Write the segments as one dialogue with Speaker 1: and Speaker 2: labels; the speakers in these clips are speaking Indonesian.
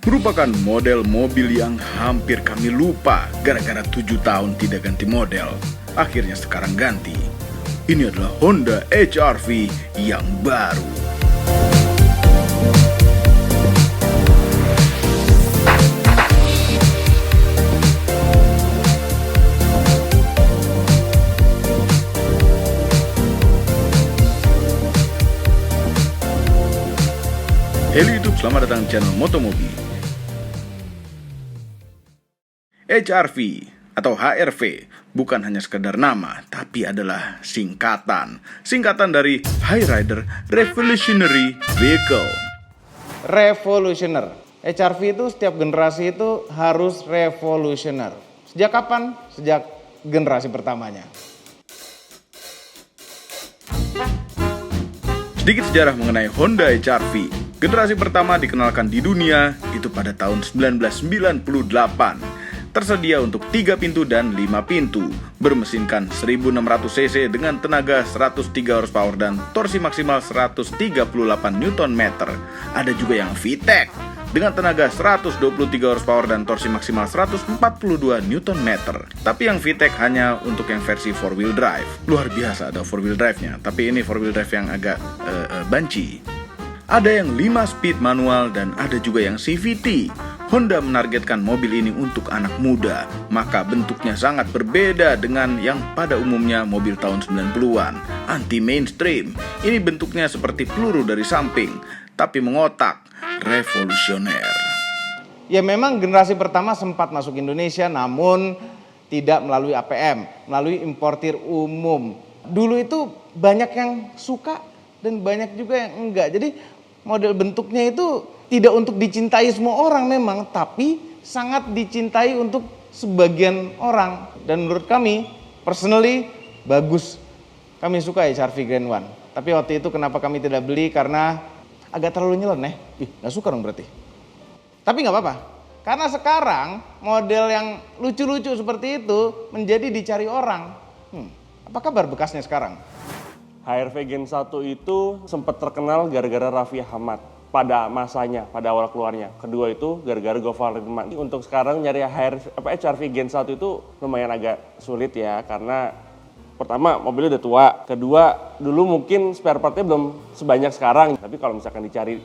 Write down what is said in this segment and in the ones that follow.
Speaker 1: merupakan model mobil yang hampir kami lupa gara-gara 7 tahun tidak ganti model. Akhirnya sekarang ganti. Ini adalah Honda HR-V yang baru. Halo YouTube, selamat datang di channel Motomobi. HR-V atau HRV bukan hanya sekedar nama, tapi adalah singkatan dari High Rider Revolutionary Vehicle.
Speaker 2: Revolutioner. HR-V itu setiap generasi itu harus revolutioner. Sejak kapan? Sejak generasi pertamanya.
Speaker 1: Sedikit sejarah mengenai Honda HR-V. Generasi pertama dikenalkan di dunia itu pada tahun 1998. Tersedia untuk 3 pintu dan 5 pintu, bermesinkan 1600 cc dengan tenaga 103 horsepower dan torsi maksimal 138 Nm. Ada juga yang VTEC dengan tenaga 123 horsepower dan torsi maksimal 142 Nm. Tapi yang VTEC hanya untuk yang versi 4-wheel drive. Luar biasa ada 4-wheel drive-nya, tapi ini 4-wheel drive yang agak banci. Ada yang 5 speed manual dan ada juga yang CVT. Honda menargetkan mobil ini untuk anak muda, maka bentuknya sangat berbeda dengan yang pada umumnya mobil tahun 90-an, anti-mainstream. Ini bentuknya seperti peluru dari samping, tapi mengotak, revolusioner.
Speaker 2: Ya memang generasi pertama sempat masuk Indonesia namun tidak melalui APM, melalui importir umum. Dulu itu banyak yang suka dan banyak juga yang enggak. Jadi model bentuknya itu tidak untuk dicintai semua orang memang, tapi sangat dicintai untuk sebagian orang. Dan menurut kami, personally, bagus. Kami suka HR-V Grand One. Tapi waktu itu kenapa kami tidak beli? Karena agak terlalu nyeleneh. Gak suka dong berarti. Tapi gak apa-apa. Karena sekarang model yang lucu-lucu seperti itu menjadi dicari orang. Apa kabar bekasnya sekarang?
Speaker 3: HR-V Gen 1 itu sempat terkenal gara-gara Raffi Ahmad pada masanya, pada awal keluarnya. Kedua itu gara-gara Gofar Hilman. Untuk sekarang nyari HR-V Gen 1 itu lumayan agak sulit ya, karena pertama mobilnya udah tua, kedua dulu mungkin spare partnya belum sebanyak sekarang. Tapi kalau misalkan dicari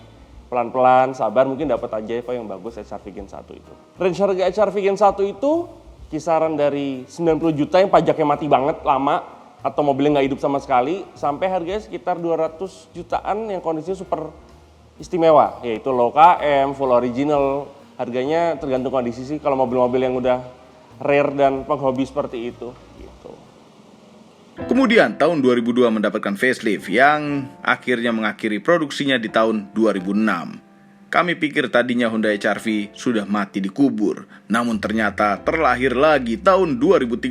Speaker 3: pelan-pelan, sabar, mungkin dapat aja kok yang bagus HR-V Gen 1 itu. Range harga HR-V Gen 1 itu kisaran dari 90 juta yang pajaknya mati banget lama, atau mobilnya nggak hidup sama sekali, sampai harganya sekitar 200 jutaan yang kondisinya super istimewa, yaitu low KM, full original. Harganya tergantung kondisi sih, kalau mobil-mobil yang udah rare dan penghobi seperti itu. Gitu.
Speaker 1: Kemudian tahun 2002 mendapatkan facelift yang akhirnya mengakhiri produksinya di tahun 2006. Kami pikir tadinya Honda HR-V sudah mati dikubur, namun ternyata terlahir lagi tahun 2013,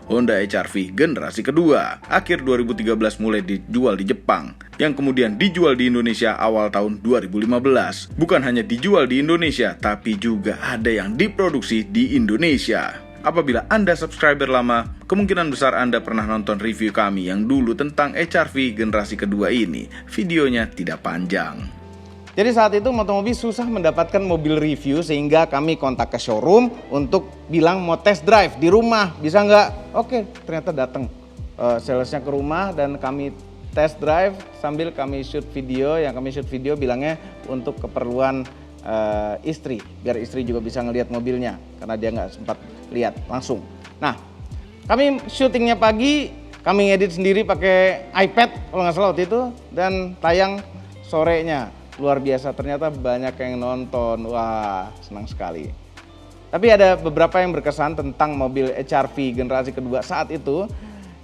Speaker 1: Honda HR-V generasi kedua. Akhir 2013 mulai dijual di Jepang, yang kemudian dijual di Indonesia awal tahun 2015. Bukan hanya dijual di Indonesia, tapi juga ada yang diproduksi di Indonesia. Apabila Anda subscriber lama, kemungkinan besar Anda pernah nonton review kami yang dulu tentang HR-V generasi kedua ini. Videonya tidak panjang.
Speaker 2: Jadi saat itu Motomobi susah mendapatkan mobil review sehingga kami kontak ke showroom untuk bilang mau test drive di rumah, bisa nggak? Oke, ternyata datang salesnya ke rumah dan kami test drive sambil kami shoot video. Yang kami shoot video bilangnya untuk keperluan istri, biar istri juga bisa ngelihat mobilnya karena dia nggak sempat lihat langsung. Nah, kami syutingnya pagi, kami ngedit sendiri pakai iPad kalau nggak salah waktu itu dan tayang sorenya. Luar biasa, ternyata banyak yang nonton. Wah, senang sekali. Tapi ada beberapa yang berkesan tentang mobil HR-V generasi kedua saat itu.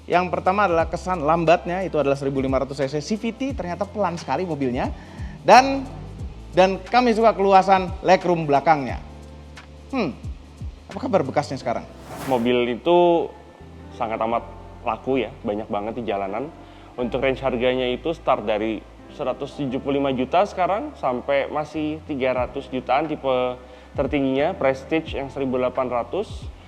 Speaker 2: Yang pertama adalah kesan lambatnya, itu adalah 1500 cc CVT, ternyata pelan sekali mobilnya. Dan kami suka keluasan legroom belakangnya. Apa kabar bekasnya sekarang?
Speaker 3: Mobil itu sangat amat laku ya, banyak banget di jalanan. Untuk range harganya itu start dari 175 juta sekarang sampai masih 300 jutaan tipe tertingginya Prestige yang 1800.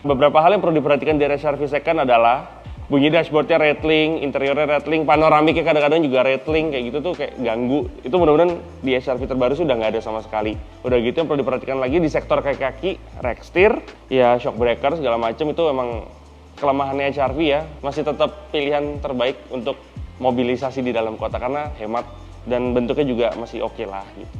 Speaker 3: Beberapa hal yang perlu diperhatikan dari HR-V second adalah bunyi dashboardnya rattling, interiornya rattling, panoramiknya kadang-kadang juga rattling, kayak gitu tuh kayak ganggu. Itu mudah-mudahan di HRV terbaru sudah nggak ada sama sekali. Udah gitu yang perlu diperhatikan lagi di sektor kaki, rack steer, ya shock breaker segala macam itu emang kelemahannya HRV ya. Masih tetap pilihan terbaik untuk mobilisasi di dalam kota karena hemat dan bentuknya juga masih oke lah gitu.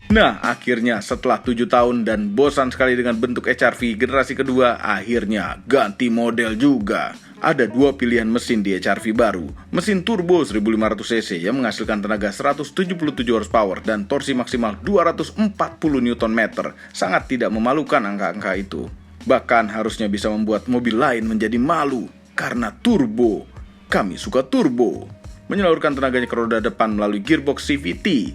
Speaker 1: Nah, akhirnya setelah 7 tahun dan bosan sekali dengan bentuk HRV generasi kedua, akhirnya ganti model juga. Ada dua pilihan mesin di HRV baru. Mesin turbo 1500cc yang menghasilkan tenaga 177 horsepower dan torsi maksimal 240 Nm. Sangat tidak memalukan angka-angka itu. Bahkan harusnya bisa membuat mobil lain menjadi malu karena turbo. Kami suka turbo. Menyalurkan tenaganya ke roda depan melalui gearbox CVT.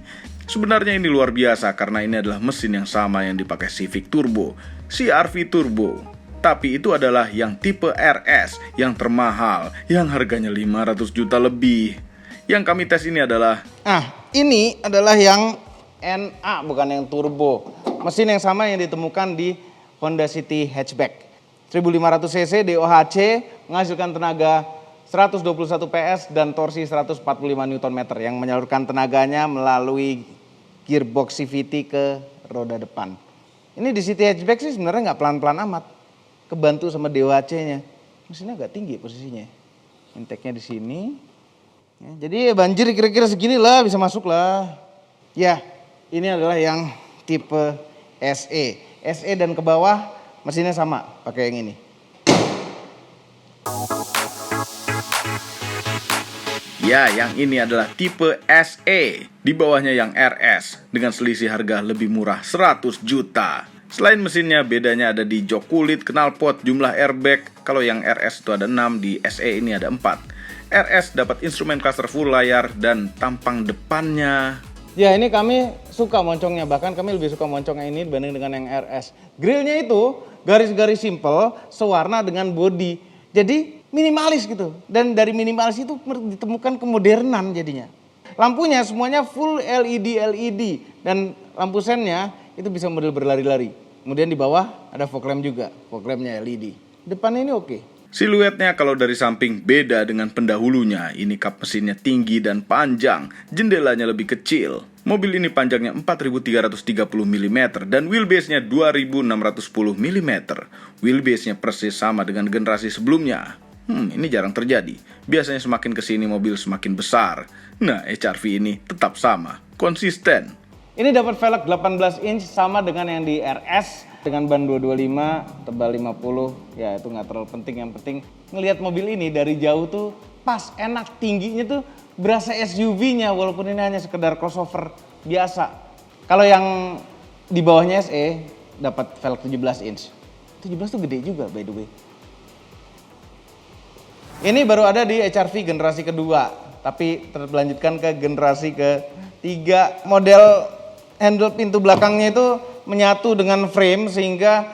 Speaker 1: Sebenarnya ini luar biasa karena ini adalah mesin yang sama yang dipakai Civic Turbo, CR-V Turbo. Tapi itu adalah yang tipe RS, yang termahal, yang harganya 500 juta lebih. Yang kami tes ini adalah...
Speaker 2: ini adalah yang NA, bukan yang turbo. Mesin yang sama yang ditemukan di Honda City Hatchback. 1500cc DOHC menghasilkan tenaga 121 PS dan torsi 145 Nm yang menyalurkan tenaganya melalui gearbox CVT ke roda depan. Ini di City Hatchback sih sebenarnya nggak pelan-pelan amat. Kebantu sama DOHC-nya. Mesinnya agak tinggi posisinya. Intake-nya di sini. Ya, jadi banjir kira-kira segini lah, bisa masuk lah. Ya, ini adalah yang tipe SE. SE dan ke bawah mesinnya sama, pakai yang ini.
Speaker 1: Ya, yang ini adalah tipe SE, di bawahnya yang RS, dengan selisih harga lebih murah 100 juta. Selain mesinnya, bedanya ada di jok kulit, knalpot, jumlah airbag. Kalau yang RS itu ada 6, di SE ini ada 4. RS dapat instrumen cluster full layar dan tampang depannya.
Speaker 2: Ya, ini kami suka moncongnya, bahkan kami lebih suka moncongnya ini dibanding dengan yang RS. Grillnya itu garis-garis simple, sewarna dengan body. Jadi minimalis gitu. Dan dari minimalis itu ditemukan kemodernan jadinya. Lampunya semuanya full LED dan lampu sennya itu bisa model berlari-lari. Kemudian di bawah ada fog lamp juga, fog lampnya LED. Depannya ini oke.
Speaker 1: Siluetnya kalau dari samping beda dengan pendahulunya. Ini kap mesinnya tinggi dan panjang, jendelanya lebih kecil. Mobil ini panjangnya 4.330 mm dan wheelbase-nya 2.610 mm. Wheelbase-nya persis sama dengan generasi sebelumnya. Ini jarang terjadi. Biasanya semakin kesini mobil semakin besar. Nah, HRV ini tetap sama, konsisten.
Speaker 2: Ini dapat velg 18 inch sama dengan yang di RS dengan ban 225, tebal 50. Ya itu nggak terlalu penting, yang penting ngelihat mobil ini dari jauh tuh pas, enak, tingginya tuh berasa SUV-nya walaupun ini hanya sekedar crossover biasa. Kalau yang di bawahnya SE dapat velg 17 inch. 17 tuh gede juga by the way. Ini baru ada di HRV generasi kedua, tapi terlanjutkan ke generasi ketiga. Model handle pintu belakangnya itu menyatu dengan frame sehingga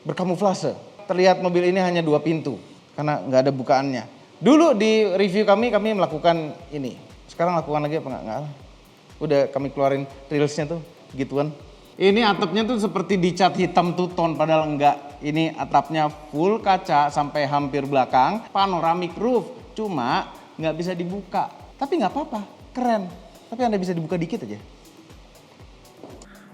Speaker 2: berkamuflase. Terlihat mobil ini hanya 2 pintu karena nggak ada bukaannya. Dulu di review kami melakukan ini. Sekarang lakukan lagi apa nggak? Udah kami keluarin reelsnya tuh gituan. Ini atapnya tuh seperti dicat hitam two-tone padahal enggak. Ini atapnya full kaca sampai hampir belakang, panoramic roof. Cuma nggak bisa dibuka. Tapi nggak apa-apa, keren. Tapi Anda bisa dibuka dikit aja.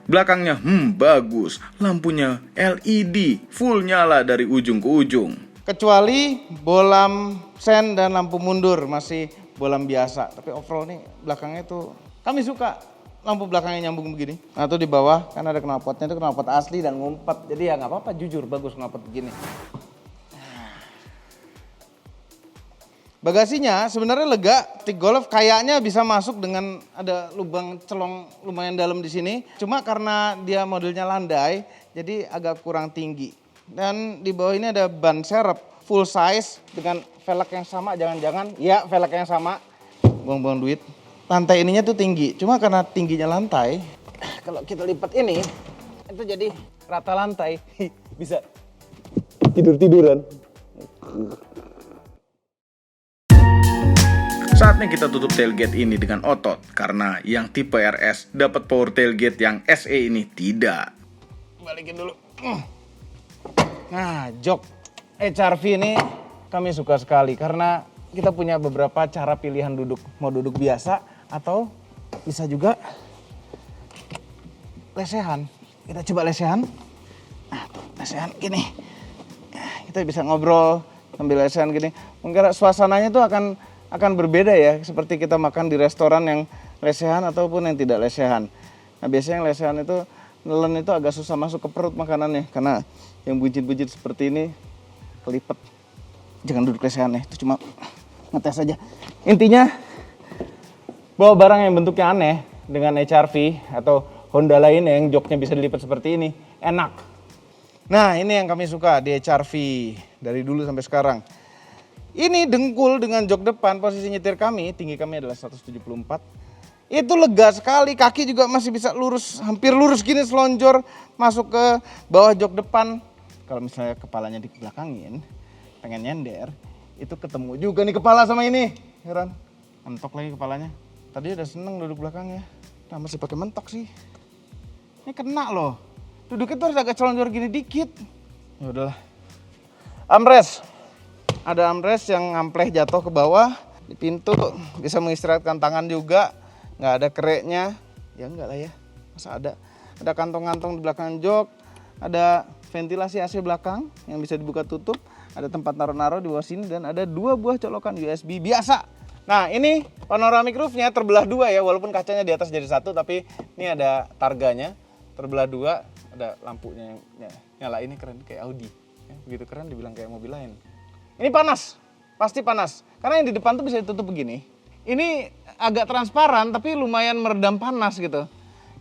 Speaker 1: Belakangnya bagus, lampunya LED, full nyala dari ujung ke ujung.
Speaker 2: Kecuali bolam sen dan lampu mundur masih bolam biasa. Tapi overall nih belakangnya tuh kami suka. Lampu belakangnya nyambung begini. Nah tuh di bawah kan ada knalpotnya, itu knalpot asli dan ngumpet. Jadi ya nggak apa-apa, jujur bagus knalpot begini. Bagasinya sebenarnya lega, Tig Golf kayaknya bisa masuk dengan ada lubang celong lumayan dalam di sini. Cuma karena dia modelnya landai, jadi agak kurang tinggi. Dan di bawah ini ada ban serep full size dengan velg yang sama, jangan-jangan ya velg yang sama. Buang-buang duit. Lantai ininya tuh tinggi, cuma karena tingginya lantai, kalau kita lipat ini, itu jadi rata lantai, bisa tidur-tiduran.
Speaker 1: Saatnya kita tutup tailgate ini dengan otot, karena yang tipe RS dapat power tailgate yang SE ini tidak.
Speaker 2: balikin dulu. Nah, jok HRV ini kami suka sekali karena kita punya beberapa cara pilihan duduk. Mau duduk biasa atau bisa juga lesehan. Kita coba lesehan. Nah, tuh, lesehan gini. Kita bisa ngobrol sambil lesehan gini. Mungkin suasananya tuh akan berbeda ya, seperti kita makan di restoran yang lesehan ataupun yang tidak lesehan. Nah, biasanya yang lesehan itu nelen itu agak susah masuk ke perut makanannya karena yang buncit-buncit seperti ini kelipet. Jangan duduk lesehan ya, itu cuma ngetes aja. Intinya bawa barang yang bentuknya aneh dengan HRV atau Honda lain yang joknya bisa dilipat seperti ini, enak. Nah, ini yang kami suka di HRV dari dulu sampai sekarang. Ini dengkul dengan jok depan, posisi nyetir kami, tinggi kami adalah 174. Itu lega sekali, kaki juga masih bisa lurus, hampir lurus gini selonjor masuk ke bawah jok depan. Kalau misalnya kepalanya dibelakangin, pengen nyender, itu ketemu juga nih kepala sama ini. Heran, mentok lagi kepalanya. Tadi udah seneng duduk belakangnya, nah masih pakai mentok sih. Ini kena loh, duduknya tuh harus agak selonjor gini dikit. Ya udahlah. Armrest, ada armrest yang ngampleh jatuh ke bawah di pintu, bisa mengistirahatkan tangan juga, nggak ada kereknya. Ya enggak lah ya, masa ada. Ada kantong-kantong di belakang jok, ada ventilasi AC belakang yang bisa dibuka tutup, ada tempat naruh-naruh di bawah sini dan ada 2 buah colokan USB biasa. Nah, ini panoramic roofnya terbelah 2 ya, walaupun kacanya di atas jadi 1, tapi ini ada targanya terbelah 2, ada lampunya yang nyala. Ini keren kayak Audi. Ya, begitu keren dibilang kayak mobil lain. Ini panas, pasti panas. Karena yang di depan tuh bisa ditutup begini. Ini agak transparan tapi lumayan meredam panas gitu.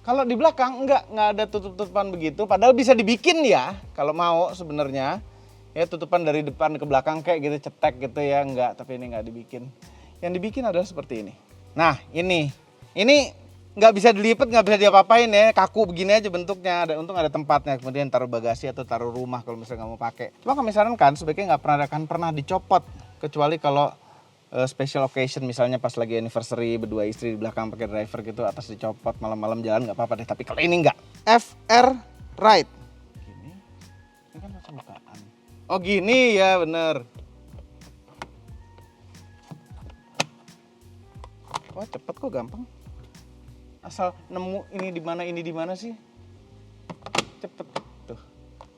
Speaker 2: Kalau di belakang enggak ada tutup-tutupan begitu, padahal bisa dibikin ya kalau mau sebenarnya. Ya tutupan dari depan ke belakang kayak gitu, cetek gitu ya, enggak, tapi ini enggak dibikin. Yang dibikin adalah seperti ini. Nah, ini nggak bisa dilipat, nggak bisa diapa-apain ya, kaku begini aja bentuknya. Untung ada tempatnya, kemudian taruh bagasi atau taruh rumah kalau misalnya nggak mau pakai. Cuma kami sarankan sebaiknya nggak pernah dicopot, kecuali kalau special occasion, misalnya pas lagi anniversary berdua istri di belakang pakai driver gitu, atas dicopot malam-malam jalan nggak apa-apa deh. Tapi kalau ini nggak. FR Ride. Gini, ini kan macam bukaan. Oh gini ya, bener. Wah cepet kok, gampang. Asal nemu ini di mana sih, cepet tuh.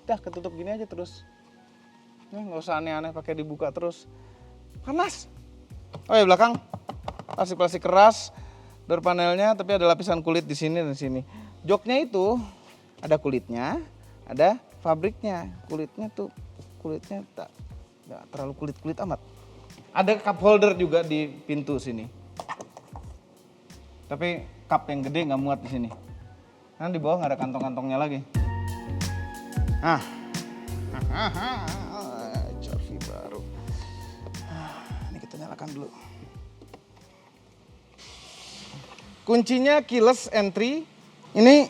Speaker 2: Dah ketutup gini aja terus. Nih nggak usah aneh-aneh pakai dibuka terus. Panas. Oh ya belakang plastik keras, door panelnya, tapi ada lapisan kulit di sini dan sini. Joknya itu ada kulitnya, ada fabriknya. Kulitnya tak terlalu kulit amat. Ada cup holder juga di pintu sini. Tapi cup yang gede nggak muat di sini. Karena di bawah nggak ada kantong-kantongnya lagi. HRV baru. Ini kita nyalakan dulu. Kuncinya keyless entry. Ini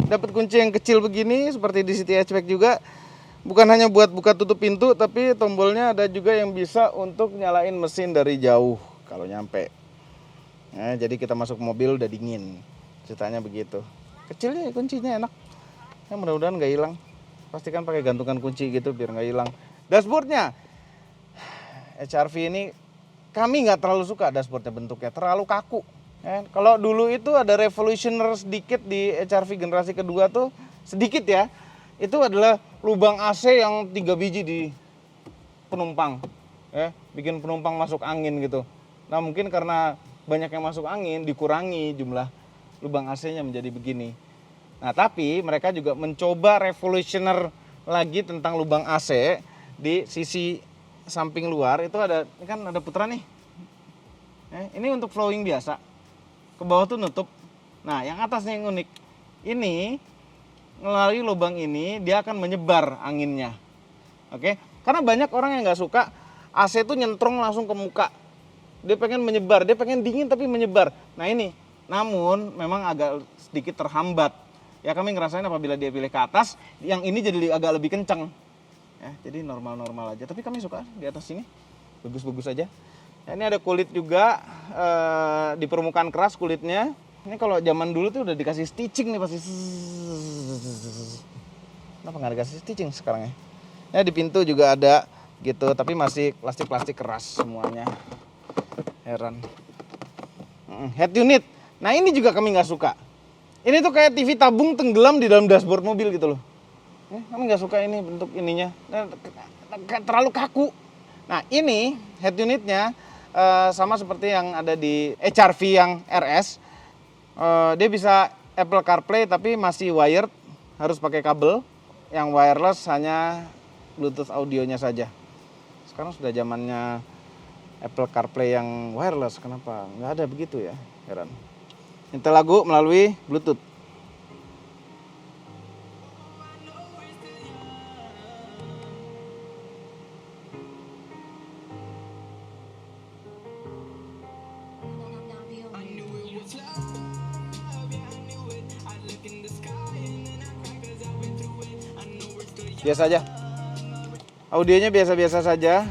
Speaker 2: dapat kunci yang kecil begini seperti di City Hatchback juga. Bukan hanya buat buka tutup pintu, tapi tombolnya ada juga yang bisa untuk nyalain mesin dari jauh kalau nyampe. Nah, jadi kita masuk mobil udah dingin, ceritanya begitu. Kecilnya kuncinya enak, ya mudah-mudahan nggak hilang. Pastikan pakai gantungan kunci gitu biar nggak hilang. Dashboardnya, HRV ini kami nggak terlalu suka dashboardnya, bentuknya terlalu kaku. Ya, kalau dulu itu ada revolutioner sedikit di HRV generasi kedua tuh, sedikit ya, itu adalah lubang AC yang 3 biji di penumpang, ya, bikin penumpang masuk angin gitu. Nah mungkin karena banyak yang masuk angin, dikurangi jumlah lubang AC-nya menjadi begini. Nah tapi mereka juga mencoba revolutioner lagi tentang lubang AC di sisi samping luar. Itu ada, ini kan ada putaran nih. Ini untuk flowing biasa, ke bawah tuh nutup. Nah yang atasnya yang unik, ini melalui lubang ini dia akan menyebar anginnya. Oke, karena banyak orang yang nggak suka AC tuh nyentrong langsung ke muka. Dia pengen menyebar, dia pengen dingin tapi menyebar. Nah ini, namun memang agak sedikit terhambat. Ya kami ngerasain apabila dia pilih ke atas, yang ini jadi agak lebih kencang. Ya, jadi normal-normal aja. Tapi kami suka di atas sini, bagus-bagus aja. Ya, ini ada kulit juga, di permukaan keras kulitnya. Ini kalau zaman dulu tuh udah dikasih stitching nih pasti. Kenapa nggak dikasih stitching sekarang ya? Ya di pintu juga ada gitu, tapi masih plastik keras semuanya. Heran. Head unit. Nah ini juga kami nggak suka. Ini tuh kayak TV tabung tenggelam di dalam dashboard mobil gitu loh. Kami nggak suka ini bentuk ininya. Terlalu kaku. Nah ini head unitnya sama seperti yang ada di HR-V yang RS. Dia bisa Apple CarPlay tapi masih wired, harus pakai kabel. Yang wireless hanya Bluetooth audionya saja. Sekarang sudah zamannya Apple CarPlay yang wireless, kenapa nggak ada begitu ya? Heran. Nyetel lagu melalui Bluetooth. Biasa aja. Audionya biasa-biasa saja.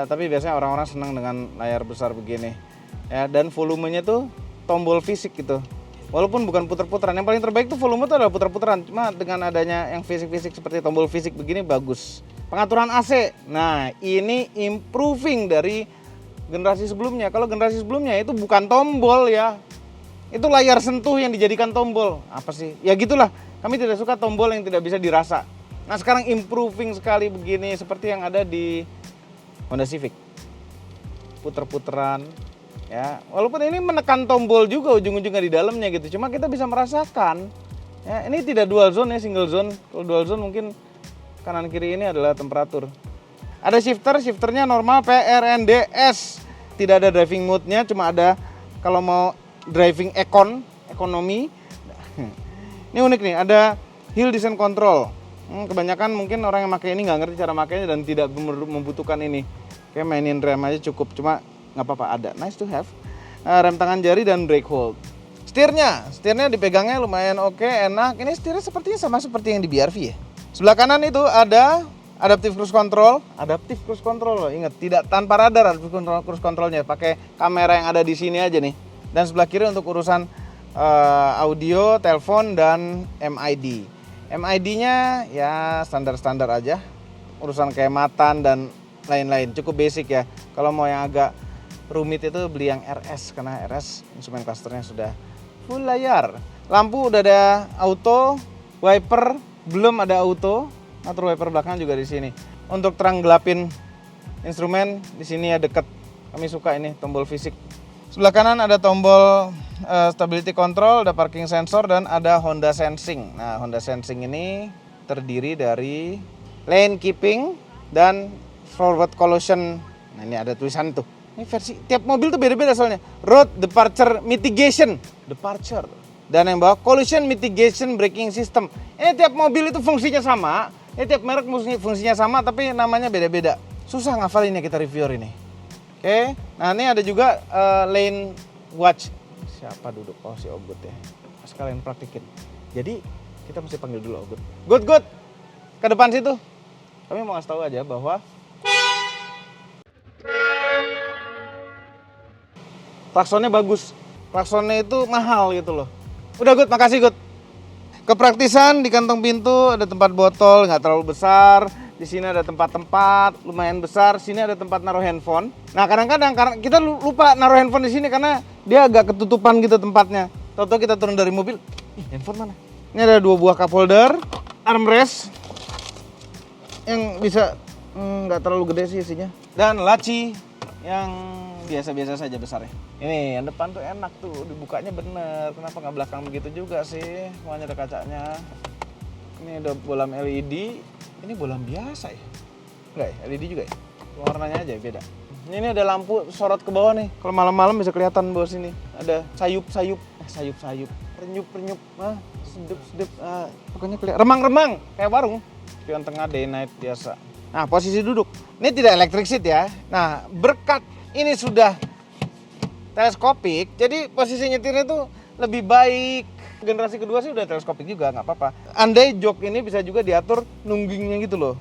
Speaker 2: Tapi biasanya orang-orang senang dengan layar besar begini. Ya, dan volumenya tuh tombol fisik gitu. Walaupun bukan puter-puteran, yang paling terbaik tuh volume tuh adalah puter-puteran. Cuma dengan adanya yang fisik-fisik seperti tombol fisik begini bagus. Pengaturan AC. Nah, ini improving dari generasi sebelumnya. Kalau generasi sebelumnya itu bukan tombol ya. Itu layar sentuh yang dijadikan tombol. Apa sih? Ya gitulah. Kami tidak suka tombol yang tidak bisa dirasa. Nah sekarang improving sekali begini seperti yang ada di Honda Civic. Puter-puteran. Ya, walaupun ini menekan tombol juga ujung-ujungnya di dalamnya gitu. Cuma kita bisa merasakan. Ya, ini tidak dual zone ya, single zone. Kalau dual zone mungkin kanan kiri ini adalah temperatur. Ada shifternya normal PRNDS. Tidak ada driving mode-nya, cuma ada kalau mau driving ekonomi. Ini unik nih, ada hill descent control. Kebanyakan mungkin orang yang pakai ini nggak ngerti cara makainya dan tidak membutuhkan ini. Kayak mainin rem aja cukup, cuma nggak apa-apa ada. Nice to have. Rem tangan jari dan brake hold. Setirnya dipegangnya lumayan oke, enak. Ini setirnya sepertinya sama seperti yang di BRV ya. Sebelah kanan itu ada adaptive cruise control. Adaptive cruise control loh, ingat tidak tanpa radar adaptive cruise controlnya. Pakai kamera yang ada di sini aja nih. Dan sebelah kiri untuk urusan audio, telepon, dan MID. MID-nya ya standar-standar aja. Urusan keematan dan lain-lain. Cukup basic ya. Kalau mau yang agak rumit itu beli yang RS. Karena RS instrumen clusternya sudah full layar. Lampu udah ada auto. Wiper belum ada auto. Ngatur wiper belakang juga di sini. Untuk terang gelapin instrumen di sini ya deket. Kami suka ini tombol fisik. Sebelah kanan ada tombol stability control, ada parking sensor, dan ada Honda Sensing. Nah, Honda Sensing ini terdiri dari lane keeping dan forward collision. Nah, ini ada tulisan tuh. Ini versi tiap mobil tuh beda-beda soalnya. Road departure mitigation, departure. Dan yang bawah collision mitigation braking system. Ini tiap mobil itu fungsinya sama. Ini tiap merek fungsinya sama, tapi namanya beda-beda. Susah ngafalinnya kita reviewer ini. Oke, nah ini ada juga lane watch. Siapa duduk? Oh si Ogut ya. Sekalian praktikin. Jadi kita mesti panggil dulu Ogut. Gut, ke depan situ. Kami mau ngasih tahu aja bahwa klaksonnya bagus. Klaksonnya itu mahal gitu loh. Udah Gut, makasih Gut. Kepraktisan di kantong pintu ada tempat botol, nggak terlalu besar. Di sini ada tempat-tempat lumayan besar. Sini ada tempat naruh handphone. Nah kadang-kadang karena kita lupa naruh handphone di sini karena dia agak ketutupan gitu tempatnya. Tahu-tahu kita turun dari mobil, handphone mana? Ini ada 2 buah cup holder, armrest yang bisa nggak terlalu gede sih isinya. Dan laci yang biasa-biasa saja besarnya. Ini yang depan tuh enak tuh, dibukanya bener. Kenapa nggak belakang begitu juga sih? Semuanya ada kacanya. Ini ada bolam LED. Ini bolam biasa ya? Enggak ya? LED juga ya? Warnanya aja beda. Ini ada lampu sorot ke bawah nih. Kalau malam-malam bisa kelihatan bawah sini. Ada sayup-sayup. Sayup-sayup. Renyup-renyup. Sedep-sedep. Pokoknya kelihatan. Remang-remang. Kayak warung. Spion tengah day night biasa. Nah posisi duduk. Ini tidak electric seat ya. Nah berkat ini sudah teleskopik. Jadi posisi nyetirnya tuh lebih baik. Generasi kedua sih udah teleskopik juga, nggak apa-apa. Andai jok ini bisa juga diatur nunggingnya gitu loh.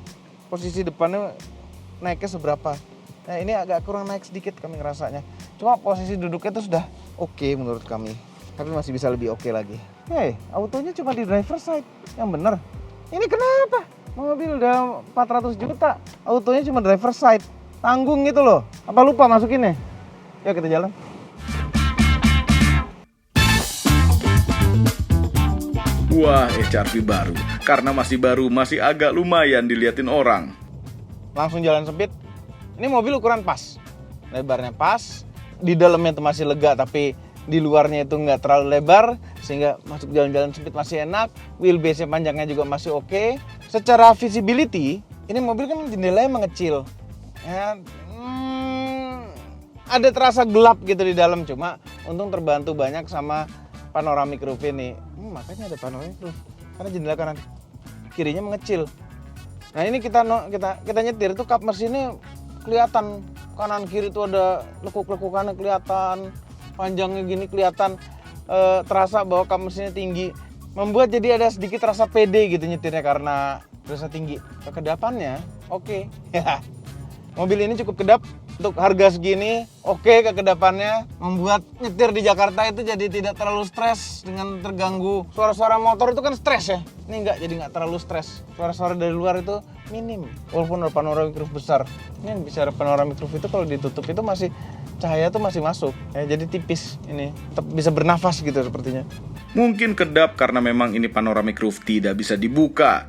Speaker 2: Posisi depannya naiknya seberapa. Nah ini agak kurang naik sedikit kami ngerasanya. Cuma posisi duduknya itu sudah oke menurut kami. Tapi masih bisa lebih oke lagi. Autonya cuma di driver side. Yang bener. Ini kenapa? Mobil udah 400 juta, autonya cuma driver side. Tanggung gitu loh. Apa lupa masukinnya? Yuk kita jalan.
Speaker 1: Wah, HRV baru. Karena masih baru, masih agak lumayan diliatin orang.
Speaker 2: Langsung jalan sempit. Ini mobil ukuran pas. Lebarnya pas. Di dalamnya itu masih lega, tapi di luarnya itu nggak terlalu lebar. Sehingga masuk jalan-jalan sempit masih enak. Wheelbase panjangnya juga masih oke. Secara visibility, ini mobil kan jendelanya mengecil. Ya, ada terasa gelap gitu di dalam. Cuma untung terbantu banyak sama panoramic roof ini. Makanya ada panoramic roof. Karena jendela kanan kirinya mengecil. Nah ini kita nyetir itu kap mesinnya kelihatan, kanan kiri itu ada lekuk-lekukannya kelihatan, panjangnya gini kelihatan, terasa bahwa kap mesinnya tinggi, membuat jadi ada sedikit rasa pede gitu nyetirnya karena rasa tinggi. Kekedapannya oke. Mobil ini cukup kedap untuk harga segini, oke kekedapannya, membuat nyetir di Jakarta itu jadi tidak terlalu stres dengan terganggu. Suara-suara motor itu kan stres ya, ini enggak, jadi nggak terlalu stres. Suara-suara dari luar itu minim, walaupun ada panoramic roof besar. Ini yang bicara panoramic roof itu kalau ditutup itu masih, cahaya tuh masih masuk, ya, jadi tipis ini, tetap bisa bernafas gitu sepertinya.
Speaker 1: Mungkin kedap karena memang ini panoramic roof tidak bisa dibuka.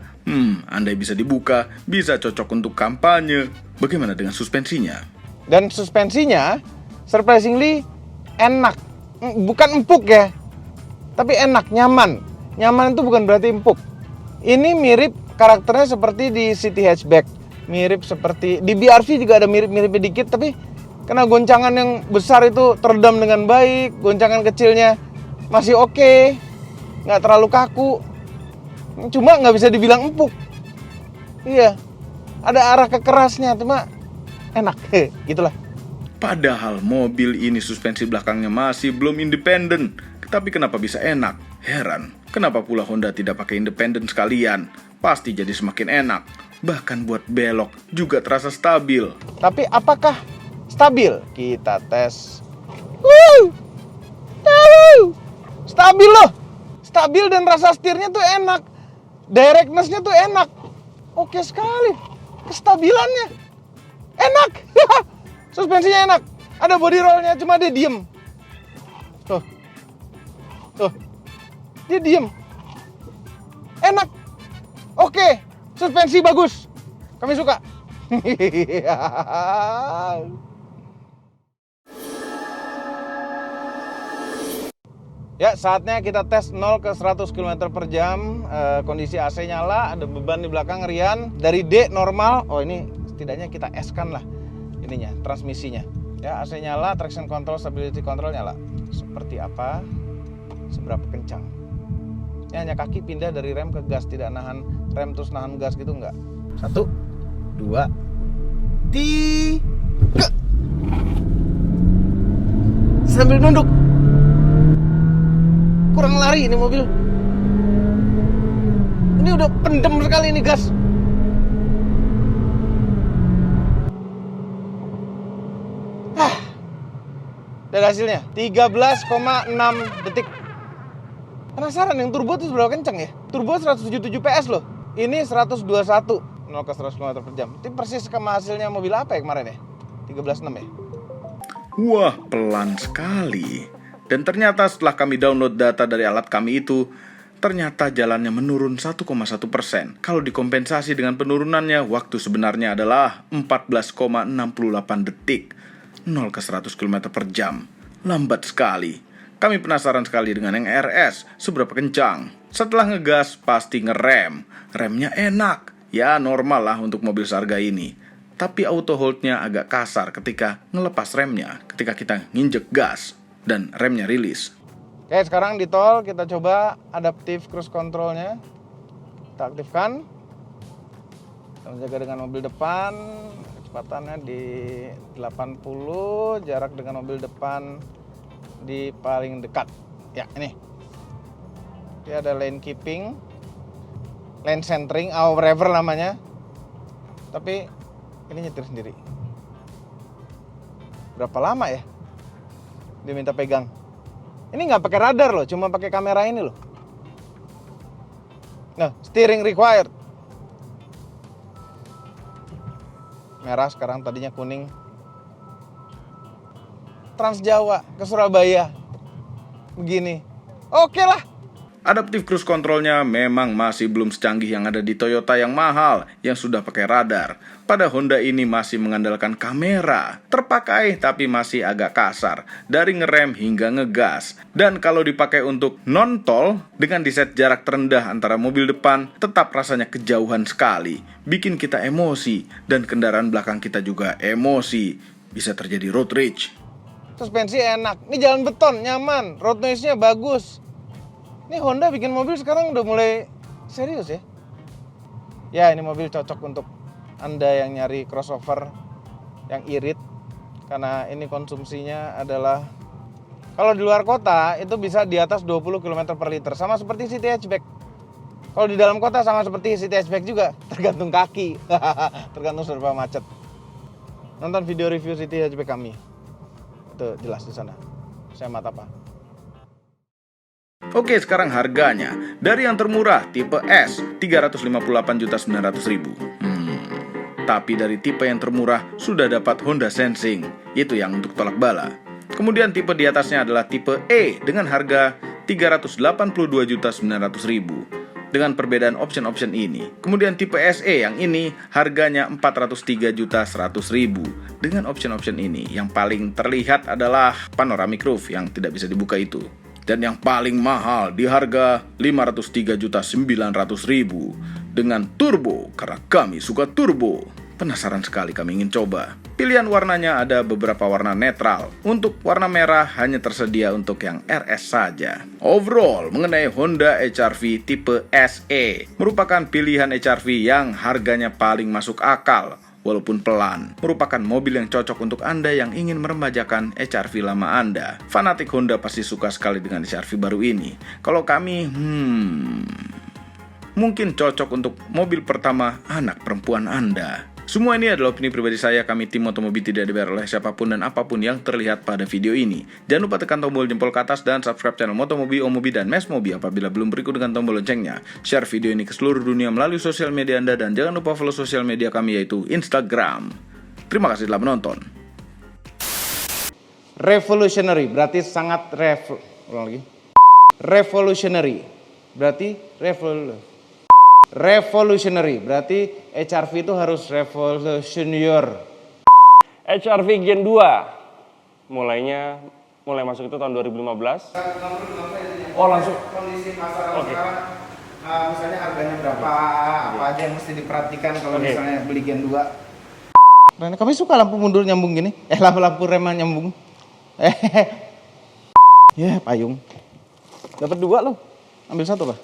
Speaker 1: Andai bisa dibuka, bisa cocok untuk kampanye. Bagaimana dengan suspensinya?
Speaker 2: Dan suspensinya surprisingly enak, bukan empuk ya, tapi enak, nyaman. Nyaman itu bukan berarti empuk. Ini mirip karakternya seperti di City Hatchback, mirip seperti di BRV juga ada mirip-miripnya dikit, tapi karena goncangan yang besar itu teredam dengan baik, goncangan kecilnya masih oke, nggak terlalu kaku, cuma nggak bisa dibilang empuk. Iya, ada arah kekerasnya, cuma enak, gitulah.
Speaker 1: Padahal mobil ini suspensi belakangnya masih belum independen. Tapi kenapa bisa enak? Heran, kenapa pula Honda tidak pakai independen sekalian? Pasti jadi semakin enak. Bahkan buat belok juga terasa stabil.
Speaker 2: Tapi apakah stabil? Kita tes. Stabil loh. Stabil dan rasa setirnya tuh enak. Directness-nya tuh enak. Oke sekali. Kestabilannya enak. Suspensinya enak. Ada body roll-nya, cuma dia diem. Tuh. Dia diem. Enak. Oke. Suspensi bagus. Kami suka. Ya, saatnya kita tes 0 ke 100 km per jam. Kondisi AC nyala, ada beban di belakang Rian. Dari D normal, oh ini setidaknya kita S-kan lah ininya, transmisinya. Ya, AC nyala, traction control, stability control nyala. Seperti apa? Seberapa kencang? Ya, hanya kaki pindah dari rem ke gas, tidak nahan rem terus nahan gas gitu, enggak. 1, 2, 3. Sambil nunduk. Kurang lari ini mobil. Ini udah pendem sekali ini gas. Dan hasilnya 13,6 detik. Penasaran yang turbo itu seberapa kencang ya? Turbo 177 PS loh. Ini 121 0 ke 100 km per jam. Itu persis sama hasilnya mobil apa ya kemarin ya? 13,6 ya?
Speaker 1: Wah, pelan sekali. Dan ternyata setelah kami download data dari alat kami itu, ternyata jalannya menurun 1,1%. Kalau dikompensasi dengan penurunannya, waktu sebenarnya adalah 14,68 detik. 0 ke 100 km per jam. Lambat sekali. Kami penasaran sekali dengan yang RS, seberapa kencang. Setelah ngegas, pasti ngerem. Remnya enak. Ya, normal lah untuk mobil seharga ini. Tapi auto hold-nya agak kasar ketika ngelepas remnya, ketika kita nginjek gas dan remnya rilis.
Speaker 2: Oke, sekarang di tol kita coba adaptive cruise control-nya. Kita aktifkan. Kita menjaga dengan mobil depan, kecepatannya di 80, jarak dengan mobil depan di paling dekat. Ya, ini. Dia ada lane keeping, lane centering, whatever namanya. Tapi ini nyetir sendiri. Berapa lama ya dia minta pegang? Ini nggak pakai radar loh, cuma pakai kamera ini loh. Nah, steering required. Merah sekarang, tadinya kuning. Trans Jawa ke Surabaya. Begini. Oke lah.
Speaker 1: Adaptive Cruise Controlnya memang masih belum secanggih yang ada di Toyota yang mahal, yang sudah pakai radar. Pada Honda ini masih mengandalkan kamera, terpakai tapi masih agak kasar, dari ngerem hingga ngegas. Dan kalau dipakai untuk non-tol, dengan diset jarak terendah antara mobil depan, tetap rasanya kejauhan sekali, bikin kita emosi, dan kendaraan belakang kita juga emosi. Bisa terjadi road rage.
Speaker 2: Suspensi enak, ini jalan beton, nyaman, road noise-nya bagus. Ini Honda bikin mobil sekarang udah mulai serius ya. Ya, ini mobil cocok untuk Anda yang nyari crossover yang irit. Karena ini konsumsinya adalah, kalau di luar kota itu bisa di atas 20 km per liter. Sama seperti City Hatchback. Kalau di dalam kota sama seperti City Hatchback juga, tergantung kaki. Tergantung seberapa macet. Nonton video review City Hatchback kami. Itu jelas di sana. Saya mata apa?
Speaker 1: Oke, sekarang harganya. Dari yang termurah, tipe S, 358.900.000. Tapi dari tipe yang termurah, sudah dapat Honda Sensing, itu yang untuk tolak bala. Kemudian tipe di atasnya adalah tipe E, dengan harga 382.900.000. Dengan perbedaan option-option ini. Kemudian tipe SE yang ini, harganya 403.100.000. Dengan option-option ini, yang paling terlihat adalah panoramic roof yang tidak bisa dibuka itu. Dan yang paling mahal di harga 503.900.000 dengan turbo, karena kami suka turbo. Penasaran sekali, kami ingin coba. Pilihan warnanya ada beberapa warna netral. Untuk warna merah hanya tersedia untuk yang RS saja. Overall, mengenai Honda HR-V tipe SE, merupakan pilihan HR-V yang harganya paling masuk akal. Walaupun pelan, merupakan mobil yang cocok untuk Anda yang ingin meremajakan HR-V lama Anda. Fanatik Honda pasti suka sekali dengan HR-V baru ini. Kalau kami, mungkin cocok untuk mobil pertama anak perempuan Anda. Semua ini adalah opini pribadi saya, kami tim Motomobi tidak dibayar oleh siapapun dan apapun yang terlihat pada video ini. Jangan lupa tekan tombol jempol ke atas dan subscribe channel Motomobi, Omobi, dan Mesmobi apabila belum berikut dengan tombol loncengnya. Share video ini ke seluruh dunia melalui sosial media Anda dan jangan lupa follow sosial media kami yaitu Instagram. Terima kasih telah menonton.
Speaker 2: Revolutionary berarti sangat revolutionary berarti revolutionary berarti HR-V itu harus revolutionary.
Speaker 3: HR-V Gen 2 mulai masuk itu tahun 2015. Oh, langsung
Speaker 2: Kondisi pasar sekarang, misalnya harganya berapa, apa aja yang mesti diperhatikan kalau misalnya beli Gen 2. Nah, kami suka lampu mundur nyambung gini, lampu rem nyambung. Ya, payung. Dapat 2 loh, ambil 1 lah.